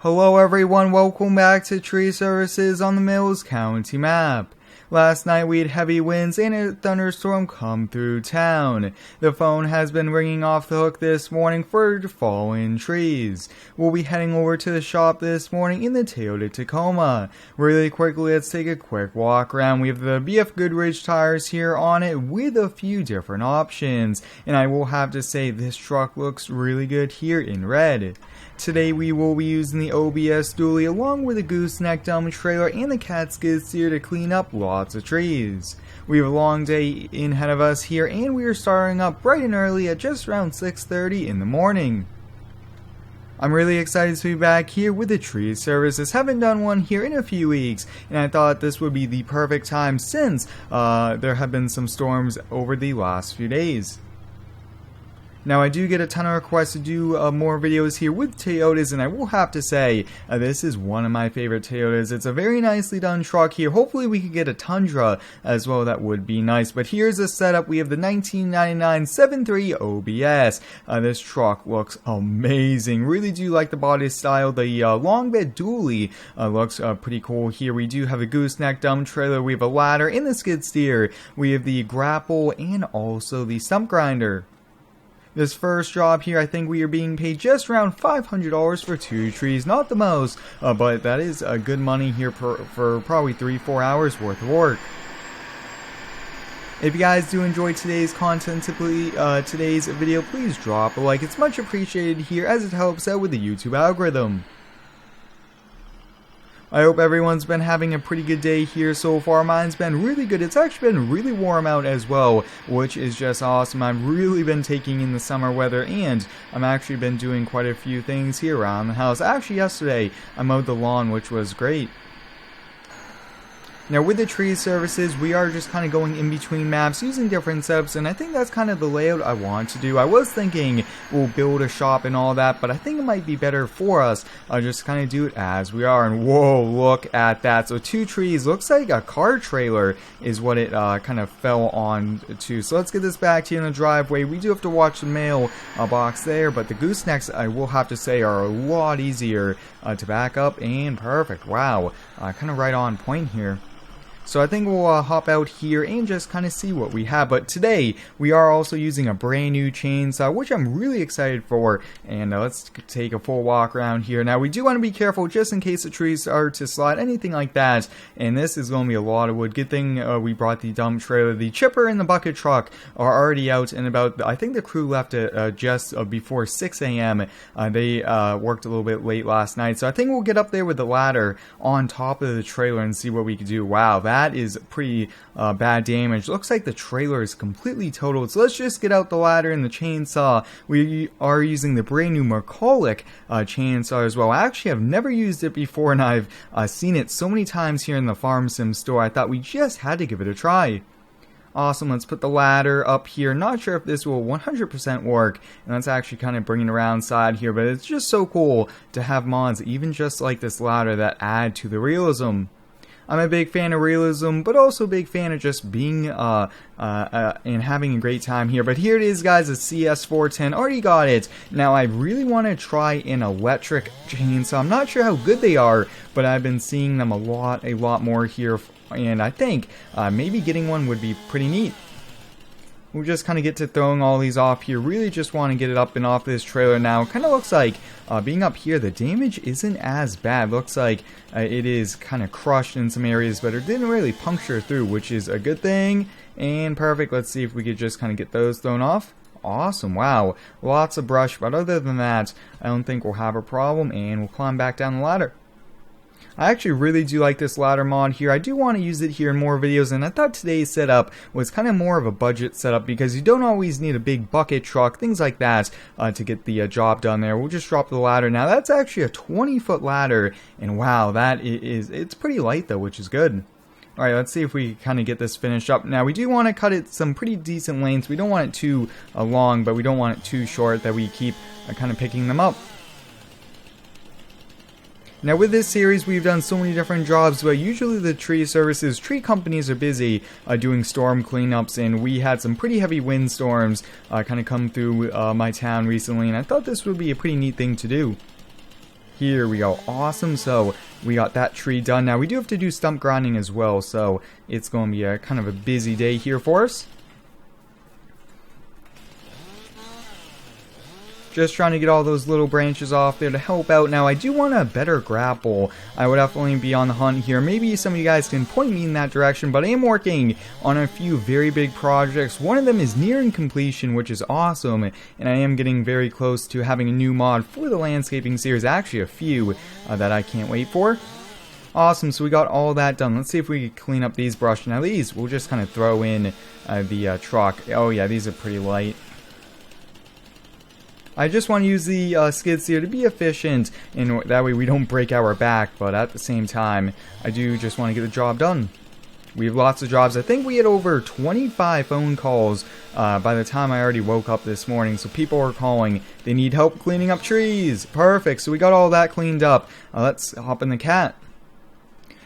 Hello everyone, welcome back to Tree Services on the Mills County map. Last night we had heavy winds and a thunderstorm come through town. The phone has been ringing off the hook this morning for fallen trees. We'll be heading over to the shop this morning in the Toyota Tacoma. Really quickly, let's take a quick walk around. We have the BF Goodrich tires here on it with a few different options. And I will have to say this truck looks really good here in red. Today we will be using the OBS dually along with a gooseneck dump trailer and the cat skid steer to clean up lots of trees. We have a long day in ahead of us here and we are starting up bright and early at just around 6:30 in the morning. I'm really excited to be back here with the tree services. Haven't done one here in a few weeks, and I thought this would be the perfect time since there have been some storms over the last few days. Now I do get a ton of requests to do more videos here with Toyotas, and I will have to say this is one of my favorite Toyotas. It's a very nicely done truck here. Hopefully we could get a Tundra as well, that would be nice. But here's the setup. We have the 1999 7.3 OBS. This truck looks amazing. Really do like the body style. The long bed dually looks pretty cool here. We do have a gooseneck dump trailer. We have a ladder in the skid steer. We have the grapple and also the stump grinder. This first job here, I think we are being paid just around $500 for 2 trees. Not the most, but that is good money here for probably 3-4 hours worth of work. If you guys do enjoy today's content, today's video, please drop a like. It's much appreciated here as it helps out with the YouTube algorithm. I hope everyone's been having a pretty good day here so far. Mine's been really good. It's actually been really warm out as well, which is just awesome. I've really been taking in the summer weather, and I've actually been doing quite a few things here around the house. Actually, yesterday I mowed the lawn, which was great. Now with the tree services, we are just kind of going in between maps using different setups, and I think that's kind of the layout I want to do. I was thinking we'll build a shop and all that, but I think it might be better for us just kind of do it as we are. And whoa, look at that. So 2 trees, looks like a car trailer is what it kind of fell on to. So let's get this back to you in the driveway. We do have to watch the mail box there, but the goosenecks, I will have to say, are a lot easier to back up, and perfect. Wow, kind of right on point here. So I think we'll hop out here and just kind of see what we have. But today, we are also using a brand new chainsaw, which I'm really excited for. And let's take a full walk around here. Now, we do want to be careful just in case the trees start to slide, anything like that. And this is going to be a lot of wood. Good thing we brought the dump trailer. The chipper and the bucket truck are already out and about. I think the crew left just before 6 a.m. They worked a little bit late last night. So I think we'll get up there with the ladder on top of the trailer and see what we can do. Wow, that is pretty bad damage. Looks like the trailer is completely totaled. So let's just get out the ladder and the chainsaw. We are using the brand new Mercolic chainsaw as well. I actually have never used it before, and I've seen it so many times here in the Farm Sim store. I thought we just had to give it a try. Awesome, let's put the ladder up here. Not sure if this will 100% work, and let's actually kind of bring it around side here, but it's just so cool to have mods, even just like this ladder, that add to the realism. I'm a big fan of realism, but also a big fan of just being and having a great time here. But here it is, guys, a CS410. Already got it. Now, I really want to try an electric chainsaw. I'm not sure how good they are, but I've been seeing them a lot more here, and I think maybe getting one would be pretty neat. We'll just kind of get to throwing all these off here. Really just want to get it up and off this trailer now. Kind of looks like being up here, the damage isn't as bad. Looks like it is kind of crushed in some areas, but it didn't really puncture through, which is a good thing. And perfect. Let's see if we could just kind of get those thrown off. Awesome. Wow. Lots of brush, but other than that, I don't think we'll have a problem, and we'll climb back down the ladder. I actually really do like this ladder mod here. I do want to use it here in more videos, and I thought today's setup was kind of more of a budget setup because you don't always need a big bucket truck, things like that, to get the job done there. We'll just drop the ladder. Now, that's actually a 20-foot ladder, and wow, it's pretty light though, which is good. Alright, let's see if we kind of get this finished up. Now, we do want to cut it some pretty decent lengths. We don't want it too long, but we don't want it too short that we keep kind of picking them up. Now with this series we've done so many different jobs, but usually the tree companies are busy doing storm cleanups, and we had some pretty heavy windstorms kind of come through my town recently, and I thought this would be a pretty neat thing to do. Here we go. Awesome. So we got that tree done. Now we do have to do stump grinding as well, so it's going to be a kind of a busy day here for us. Just trying to get all those little branches off there to help out. Now I do want a better grapple. I would definitely be on the hunt here. Maybe some of you guys can point me in that direction, but I am working on a few very big projects. One of them is nearing completion, which is awesome, and I am getting very close to having a new mod for the landscaping series. Actually a few that I can't wait for. Awesome, so we got all that done. Let's see if we can clean up these brush. Now these we'll just kind of throw in the truck. Oh yeah, these are pretty light. I just want to use the skid steer to be efficient, and that way we don't break our back, but at the same time, I do just want to get the job done. We have lots of jobs. I think we had over 25 phone calls by the time I already woke up this morning, so people are calling. They need help cleaning up trees. Perfect, so we got all that cleaned up. Let's hop in the cat.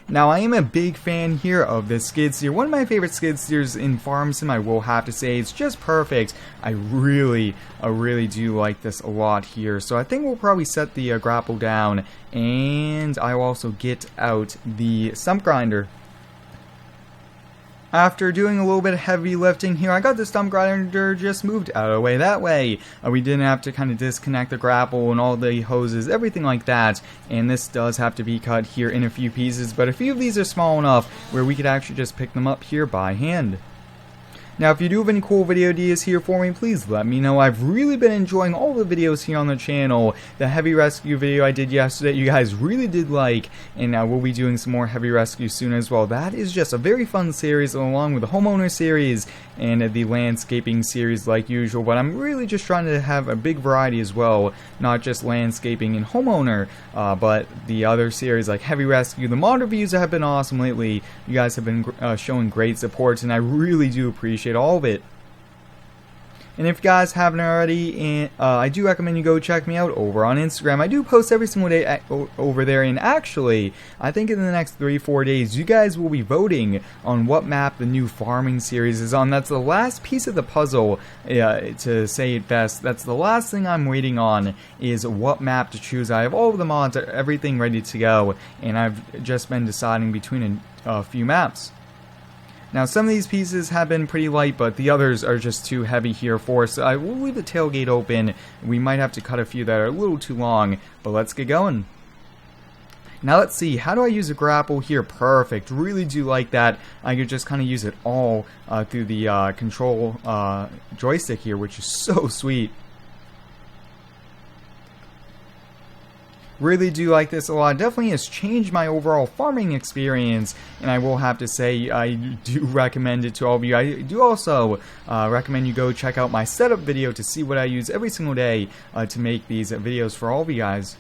Now, I am a big fan here of this skid steer. One of my favorite skid steers in Farm Sim, I will have to say. It's just perfect. I really do like this a lot here. So I think we'll probably set the grapple down, and I will also get out the stump grinder. After doing a little bit of heavy lifting here, I got the stump grinder just moved out of the way. That way, we didn't have to kind of disconnect the grapple and all the hoses, everything like that. And this does have to be cut here in a few pieces, but a few of these are small enough where we could actually just pick them up here by hand. Now, if you do have any cool video ideas here for me, please let me know. I've really been enjoying all the videos here on the channel. The heavy rescue video I did yesterday, you guys really did like, and we'll be doing some more heavy rescue soon as well. That is just a very fun series, along with the homeowner series and the landscaping series like usual. But I'm really just trying to have a big variety as well, not just landscaping and homeowner, but the other series like heavy rescue. The mod reviews have been awesome lately. You guys have been showing great support, and I really do appreciate all of it. And if you guys haven't already, I do recommend you go check me out over on Instagram. I do post every single day over there, and actually, I think in the next 3-4 days, you guys will be voting on what map the new farming series is on. That's the last piece of the puzzle, to say it best. That's the last thing I'm waiting on, is what map to choose. I have all of the mods, everything ready to go, and I've just been deciding between a few maps. Now, some of these pieces have been pretty light, but the others are just too heavy here for us. So I will leave the tailgate open. We might have to cut a few that are a little too long, but let's get going. Now let's see, how do I use a grapple here? Perfect, really do like that. I could just kind of use it all through the control joystick here, which is so sweet. Really do like this a lot. Definitely has changed my overall farming experience, and I will have to say I do recommend it to all of you. I do also recommend you go check out my setup video to see what I use every single day to make these videos for all of you guys.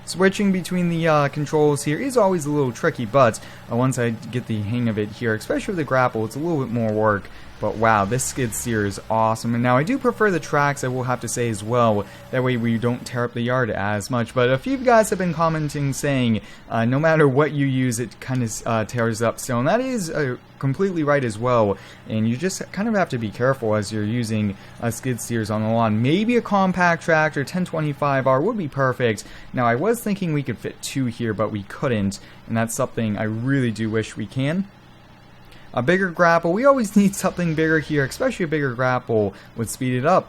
Switching between the controls here is always a little tricky, but once I get the hang of it here, especially with the grapple, it's a little bit more work. But wow, this skid steer is awesome. And now I do prefer the tracks, I will have to say as well. That way we don't tear up the yard as much. But a few of you guys have been commenting saying no matter what you use, it kind of tears up still. And that is completely right as well. And you just kind of have to be careful as you're using skid steers on the lawn. Maybe a compact tractor, 1025R would be perfect. Now I was thinking we could fit 2 here, but we couldn't. And that's something I really do wish we can. A bigger grapple, we always need something bigger here, especially a bigger grapple would speed it up.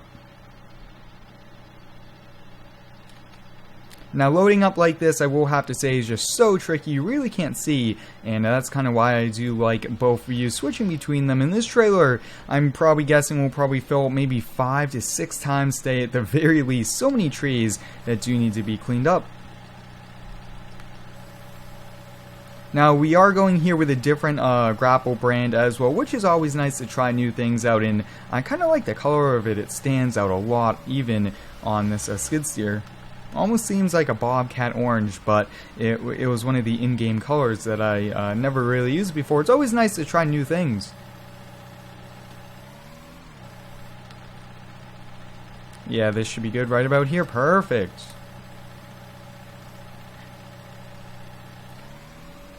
Now loading up like this, I will have to say, is just so tricky, you really can't see, and that's kind of why I do like both views, switching between them. In this trailer, I'm probably guessing we'll probably fill maybe 5 to 6 times today at the very least. So many trees that do need to be cleaned up. Now we are going here with a different grapple brand as well, which is always nice to try new things out, and I kind of like the color of it. It stands out a lot even on this skid steer. Almost seems like a bobcat orange, but it was one of the in-game colors that I never really used before. It's always nice to try new things. Yeah, this should be good right about here. Perfect.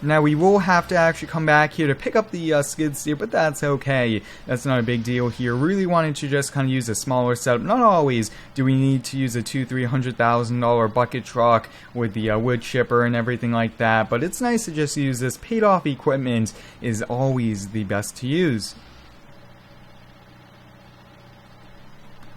Now we will have to actually come back here to pick up the skid steer, but that's okay. That's not a big deal here. Really wanted to just kind of use a smaller setup. Not always do we need to use a $200,000-$300,000 bucket truck with the wood chipper and everything like that, but it's nice to just use this. Paid off equipment is always the best to use.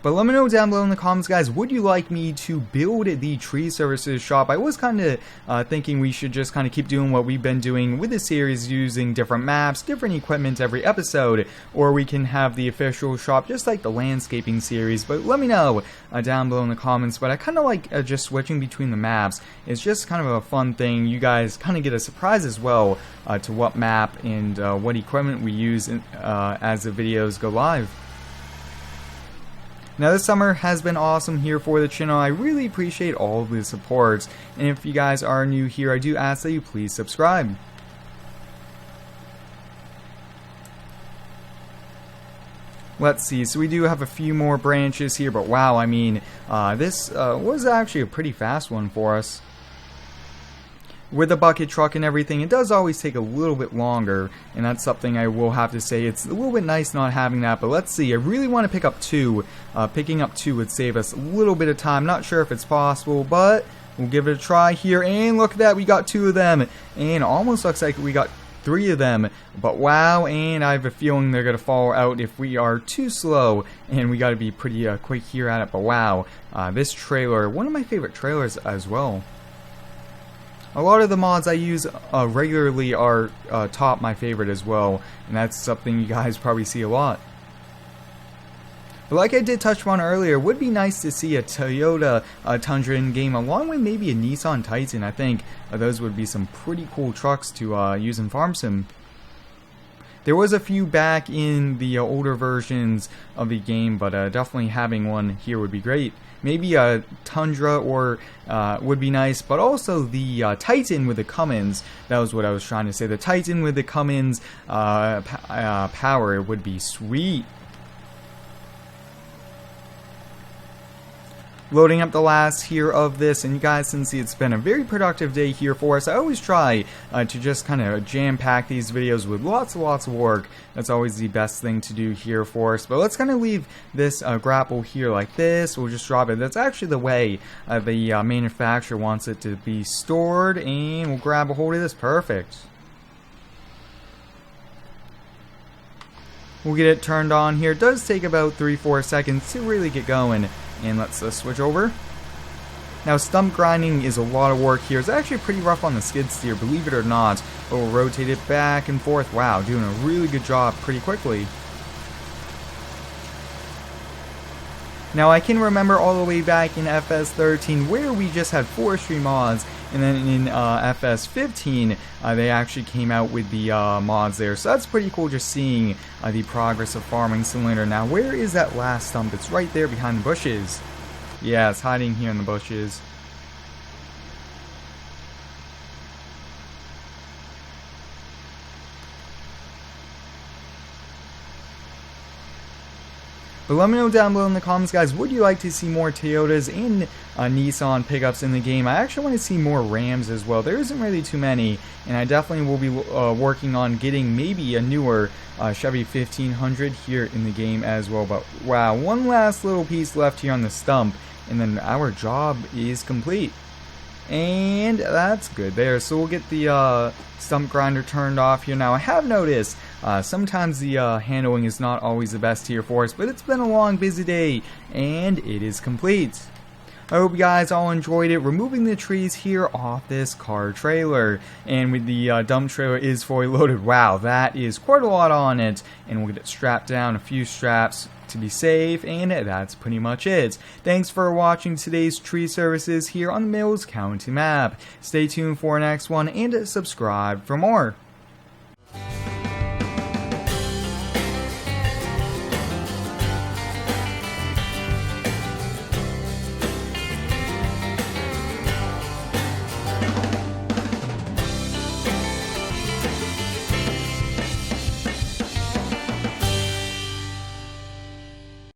But let me know down below in the comments, guys, would you like me to build the tree services shop? I was kind of thinking we should just kind of keep doing what we've been doing with the series, using different maps, different equipment every episode, or we can have the official shop just like the landscaping series. But let me know down below in the comments. But I kind of like just switching between the maps. It's just kind of a fun thing. You guys kind of get a surprise as well to what map and what equipment we use as the videos go live. Now this summer has been awesome here for the channel. I really appreciate all of the support, and if you guys are new here, I do ask that you please subscribe. Let's see, so we do have a few more branches here, but wow, I mean, this was actually a pretty fast one for us. With the bucket truck and everything, it does always take a little bit longer, and that's something I will have to say. It's a little bit nice not having that, but let's see. I really want to pick up two. Picking up two would save us a little bit of time. Not sure if it's possible, but we'll give it a try here. And look at that, we got two of them, and almost looks like we got three of them. But wow, and I have a feeling they're going to fall out if we are too slow, and we got to be pretty quick here at it. But wow, this trailer, one of my favorite trailers as well. A lot of the mods I use regularly are top my favorite as well, and that's something you guys probably see a lot. But like I did touch on earlier, it would be nice to see a Toyota Tundra in game, along with maybe a Nissan Titan. I think those would be some pretty cool trucks to use in Farm Sim. There was a few back in the older versions of the game, but definitely having one here would be great. Maybe a Tundra or would be nice, but also the Titan with the Cummins. That was what I was trying to say. The Titan with the Cummins power would be sweet. Loading up the last here of this, and you guys can see it's been a very productive day here for us. I always try to just kind of jam-pack these videos with lots of work. That's always the best thing to do here for us. But let's kind of leave this grapple here like this. We'll just drop it. That's actually the way the manufacturer wants it to be stored, and we'll grab a hold of this. Perfect. We'll get it turned on here. It does take about 3-4 seconds to really get going. And let's switch over. Now stump grinding is a lot of work here. It's actually pretty rough on the skid steer, believe it or not. But we'll rotate it back and forth. Wow, doing a really good job pretty quickly. Now I can remember all the way back in FS13 where we just had forestry mods, and then in FS15 they actually came out with the mods there. So that's pretty cool, just seeing the progress of Farming Simulator. Now where is that last stump? It's right there behind the bushes. Yeah, it's hiding here in the bushes. But let me know down below in the comments, guys, would you like to see more Toyotas and Nissan pickups in the game? I actually want to see more Rams as well. There isn't really too many, and I definitely will be working on getting maybe a newer Chevy 1500 here in the game as well. But wow, one last little piece left here on the stump, and then our job is complete. And that's good there. So we'll get the stump grinder turned off here. Now I have noticed sometimes the handling is not always the best here for us, but it's been a long busy day and it is complete. I hope you guys all enjoyed it, removing the trees here off this car trailer. And with the dump trailer is fully loaded. Wow, that is quite a lot on it. And we'll get it strapped down, a few straps to be safe, and that's pretty much it. Thanks for watching today's tree services here on the Mills County map. Stay tuned for our next one and subscribe for more.